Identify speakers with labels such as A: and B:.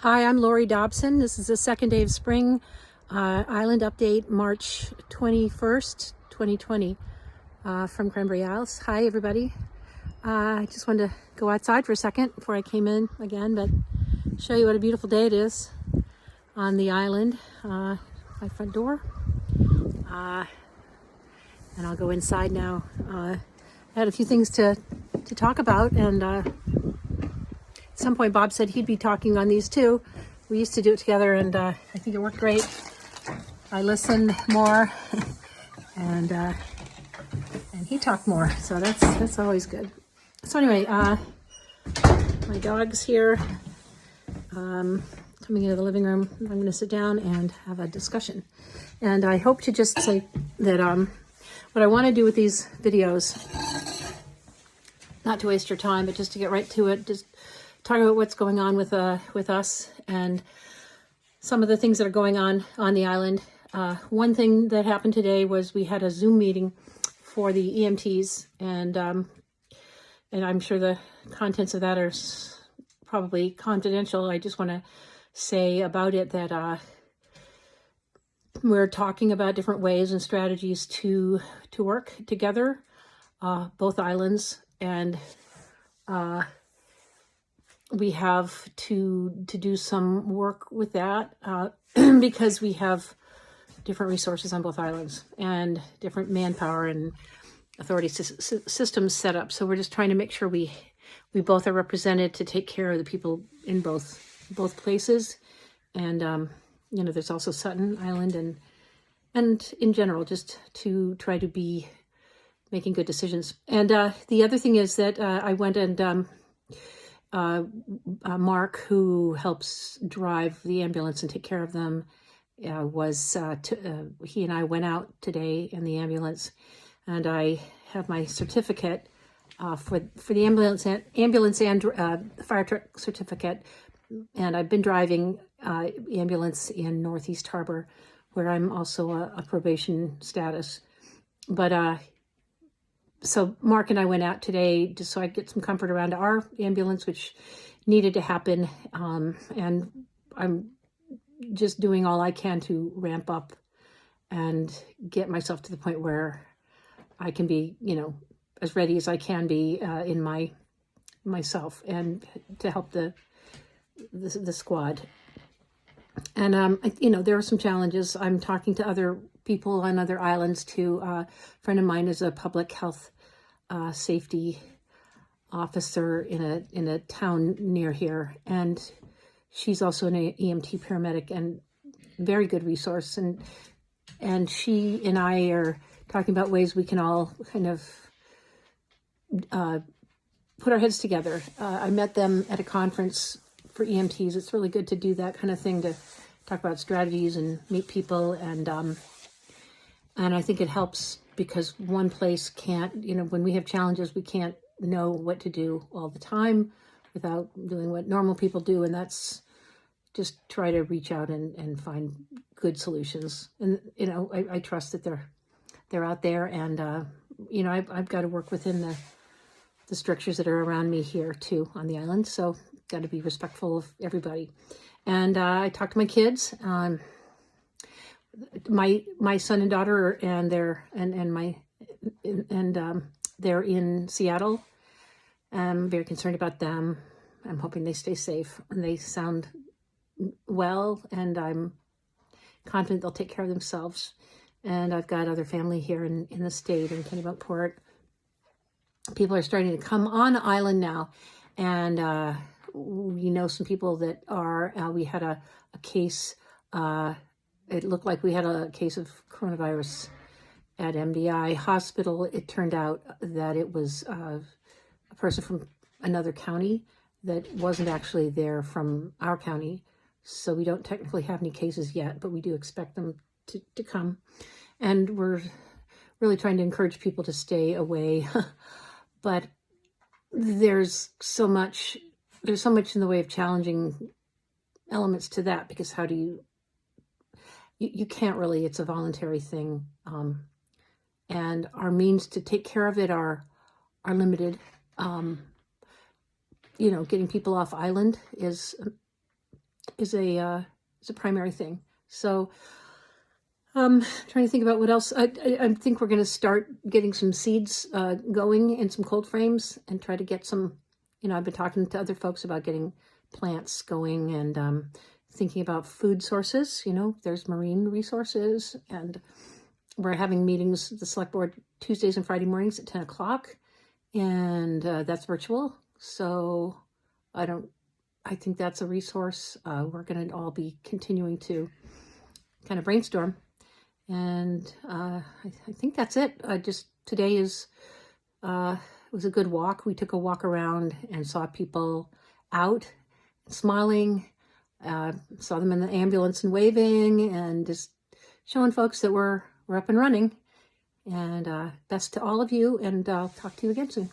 A: Hi, I'm Laurie Dobson. This is the second day of spring island update, March 21st, 2020, from Cranberry Isles. Hi, everybody. I just wanted to go outside for a second before I came in again, but show you what a beautiful day it is on the island, my front door. And I'll go inside now. I had a few things to talk about, and at some point Bob said he'd be talking on these too. We used to do it together, and I think it worked great. I listened more, and he talked more, so that's always good. So anyway, my dog's here, coming into the living room. I'm going to sit down and have a discussion, and I hope to just say that what I want to do with these videos, not to waste your time, but just to get right to it, just talk about what's going on with us and some of the things that are going on the island. One thing that happened today was we had a Zoom meeting for the EMTs, and I'm sure the contents of that are probably confidential. I just want to say about it that we're talking about different ways and strategies to work together, both islands, and we have to do some work with that because we have different resources on both islands and different manpower and authority systems set up. So we're just trying to make sure we both are represented to take care of the people in both places. And there's also Sutton Island and in general, just to try to be making good decisions. And the other thing is that I went and Mark, who helps drive the ambulance and take care of them, he and I went out today in the ambulance, and I have my certificate for the ambulance and fire truck certificate, and I've been driving ambulance in Northeast Harbor, where I'm also a probation status. But so Mark and I went out today just so I get some comfort around our ambulance, which needed to happen. And I'm just doing all I can to ramp up and get myself to the point where I can be, as ready as I can be in myself and to help the squad. And, there are some challenges. I'm talking to other people on other islands too. A friend of mine is a public health safety officer in a town near here, and she's also an EMT paramedic and very good resource. And she and I are talking about ways we can all kind of put our heads together. I met them at a conference for EMTs. It's really good to do that kind of thing, to talk about strategies and meet people, and I think it helps because one place can't, when we have challenges, we can't know what to do all the time without doing what normal people do, and that's just try to reach out and find good solutions. And I trust that they're out there, and I've got to work within the structures that are around me here too on the island, so got to be respectful of everybody. And I talked to my kids, my son and daughter, and they're in Seattle. I'm very concerned about them. I'm hoping they stay safe, and they sound well, and I'm confident they'll take care of themselves. And I've got other family here in the state, in Kennebunkport. People are starting to come on the island now, and some people that are, we had a case, it looked like we had a case of coronavirus at MDI Hospital. It turned out that it was a person from another county that wasn't actually there from our county. So we don't technically have any cases yet, but we do expect them to come. And we're really trying to encourage people to stay away. But there's so much in the way of challenging elements to that, because how do you can't really, it's a voluntary thing. And our means to take care of it are limited. Getting people off island is is a primary thing. So trying to think about what else. I think we're going to start getting some seeds going in some cold frames and try to get some, I've been talking to other folks about getting plants going and thinking about food sources. There's marine resources, and we're having meetings, the select board, Tuesdays and Friday mornings at 10 o'clock, and that's virtual. So I think that's a resource. We're going to all be continuing to kind of brainstorm. And I think that's it. Today was a good walk. We took a walk around and saw people out smiling, saw them in the ambulance and waving, and just showing folks that we're up and running. And best to all of you, and I'll talk to you again soon.